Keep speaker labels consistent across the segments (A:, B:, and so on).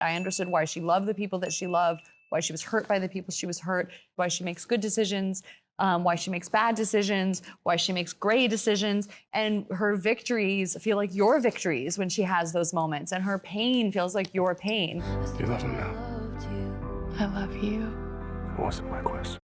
A: I understood why she loved the people that she loved, why she was hurt by the people she was hurt, why she makes good decisions, why she makes bad decisions, why she makes gray decisions. And her victories feel like your victories when she has those moments. And her pain feels like your pain.
B: You love him now.
C: I love you.
B: It wasn't my question.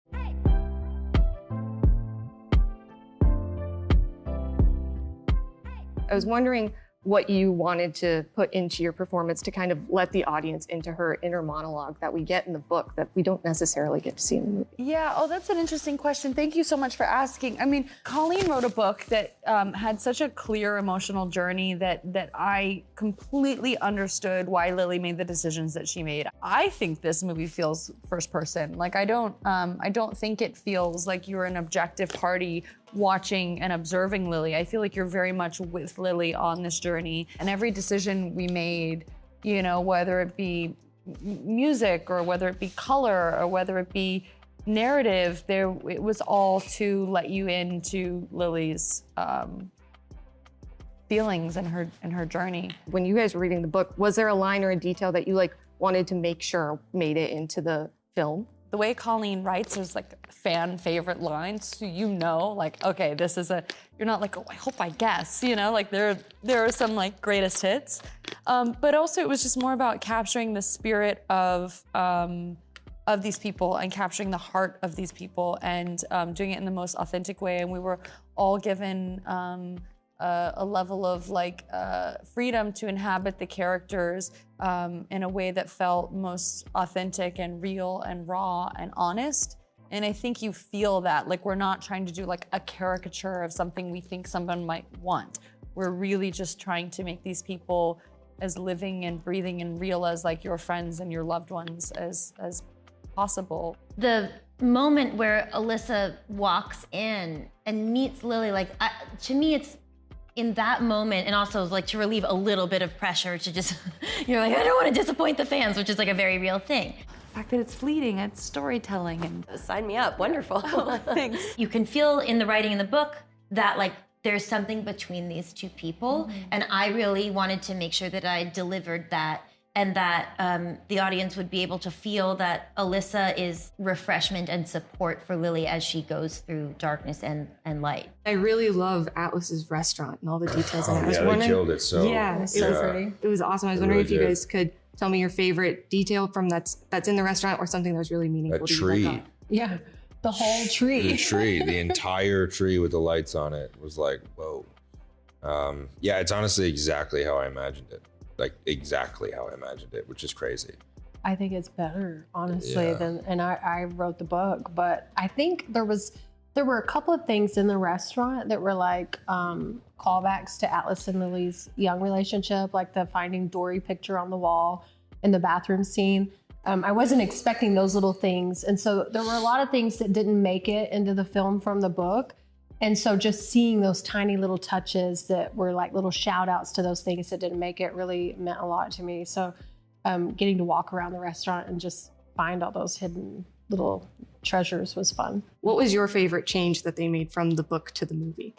D: I was wondering what you wanted to put into your performance to kind of let the audience into her inner monologue that we get in the book that we don't necessarily get to see in the movie.
A: Yeah, that's an interesting question. Thank you so much for asking. I mean, Colleen wrote a book that had such a clear emotional journey that I completely understood why Lily made the decisions that she made. I think this movie feels first person. Like, I don't think it feels like you're an objective party watching and observing Lily. I feel like you're very much with Lily on this journey. And every decision we made, you know, whether it be music or whether it be color or whether it be narrative, it was all to let you into Lily's feelings and her journey.
D: When you guys were reading the book, was there a line or a detail that you wanted to make sure made it into the film?
A: The way Colleen writes, there's fan favorite lines, so you know, okay, this is you're not like, oh, I hope I guess, you know, there are some greatest hits. But also it was just more about capturing the spirit of these people and capturing the heart of these people and doing it in the most authentic way. And we were all given a level of freedom to inhabit the characters in a way that felt most authentic and real and raw and honest. And I think you feel that, we're not trying to do a caricature of something we think someone might want. We're really just trying to make these people as living and breathing and real as your friends and your loved ones as possible.
E: The moment where Alyssa walks in and meets Lily, to me it's in that moment, and also to relieve a little bit of pressure to just, you're I don't want to disappoint the fans, which is a very real thing.
A: The fact that it's fleeting, it's storytelling, and
F: sign me up, wonderful.
A: Thanks.
E: You can feel in the writing in the book that there's something between these two people, and I really wanted to make sure that I delivered that, and that the audience would be able to feel that Alyssa is refreshment and support for Lily as she goes through darkness and light.
D: I really love Atlas's restaurant and all the details in it.
B: They killed it so.
D: Yeah, it was awesome. I was wondering if you guys could tell me your favorite detail from that's in the restaurant or something that was really meaningful to you.
B: A tree.
C: Yeah, the whole tree.
B: The tree, the entire tree with the lights on it was whoa. Yeah, it's honestly exactly how I imagined it. Exactly how I imagined it, which is crazy.
C: I think it's better, honestly, and I wrote the book, but I think there were a couple of things in the restaurant that were callbacks to Atlas and Lily's young relationship, the Finding Dory picture on the wall in the bathroom scene. I wasn't expecting those little things, and so there were a lot of things that didn't make it into the film from the book. And so just seeing those tiny little touches that were little shout outs to those things that didn't make it really meant a lot to me. So getting to walk around the restaurant and just find all those hidden little treasures was fun.
D: What was your favorite change that they made from the book to the movie?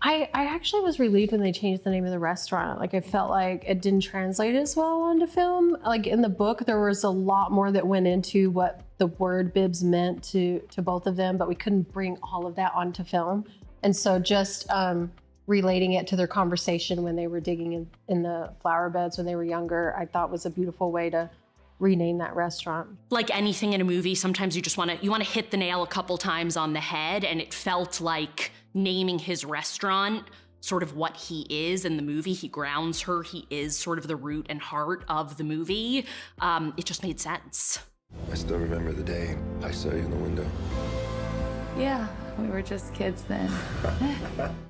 C: I actually was relieved when they changed the name of the restaurant. I felt like it didn't translate as well onto film. In the book, there was a lot more that went into what the word bibs meant to both of them, but we couldn't bring all of that onto film. And so just relating it to their conversation when they were digging in the flower beds when they were younger, I thought was a beautiful way to rename that restaurant.
G: Like anything in a movie, sometimes you just want to hit the nail a couple times on the head, and it felt like naming his restaurant sort of what he is in the movie. He grounds her. He is sort of the root and heart of the movie. It just made sense.
B: I still remember the day I saw you in the window.
A: Yeah, we were just kids then.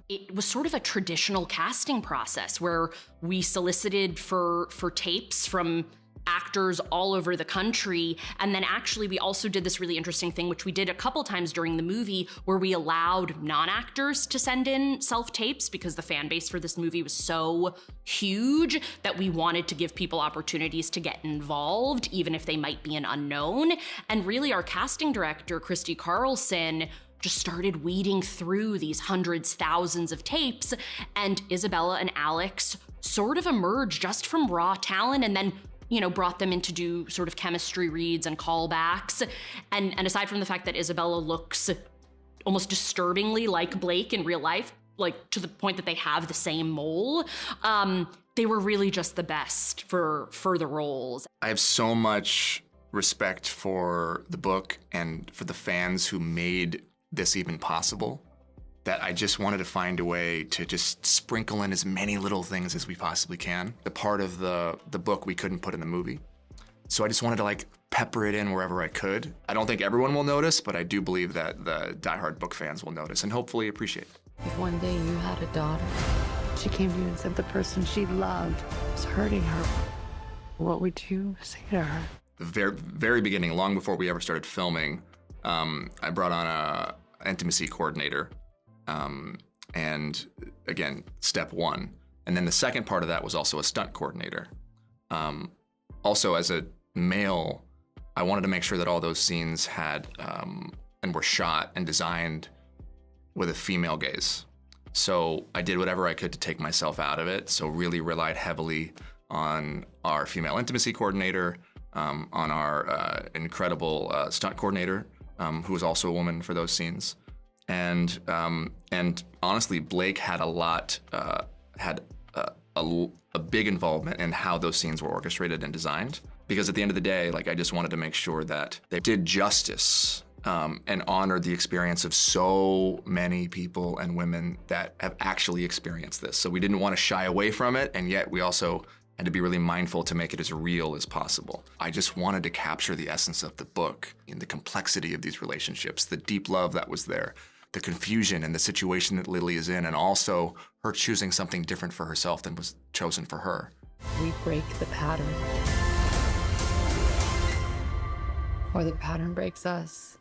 G: It was sort of a traditional casting process where we solicited for tapes from actors all over the country. And then actually we also did this really interesting thing, which we did a couple times during the movie, where we allowed non-actors to send in self-tapes because the fan base for this movie was so huge that we wanted to give people opportunities to get involved, even if they might be an unknown. And really our casting director, Christy Carlson, just started weeding through these hundreds, thousands of tapes, and Isabella and Alex sort of emerged just from raw talent. And then brought them in to do sort of chemistry reads and callbacks. And aside from the fact that Isabella looks almost disturbingly like Blake in real life, like to the point that they have the same mole, they were really just the best for the roles.
F: I have so much respect for the book and for the fans who made this even possible, that I just wanted to find a way to just sprinkle in as many little things as we possibly can. The part of the book we couldn't put in the movie. So I just wanted to like pepper it in wherever I could. I don't think everyone will notice, but I do believe that the diehard book fans will notice and hopefully appreciate it.
H: If one day you had a daughter, she came to you and said the person she loved was hurting her, what would you say to her?
F: The very beginning, long before we ever started filming, I brought on a intimacy coordinator. And again, step one. And then the second part of that was also a stunt coordinator. Also, as a male, I wanted to make sure that all those scenes had and were shot and designed with a female gaze. So I did whatever I could to take myself out of it. So really relied heavily on our female intimacy coordinator, on our incredible stunt coordinator, who was also a woman for those scenes. And honestly, Blake had a big involvement in how those scenes were orchestrated and designed. Because at the end of the day, like, I just wanted to make sure that they did justice and honored the experience of so many people and women that have actually experienced this. So we didn't want to shy away from it, and yet we also had to be really mindful to make it as real as possible. I just wanted to capture the essence of the book and the complexity of these relationships, the deep love that was there, the confusion and the situation that Lily is in, and also her choosing something different for herself than was chosen for her.
H: We break the pattern, or the pattern breaks us.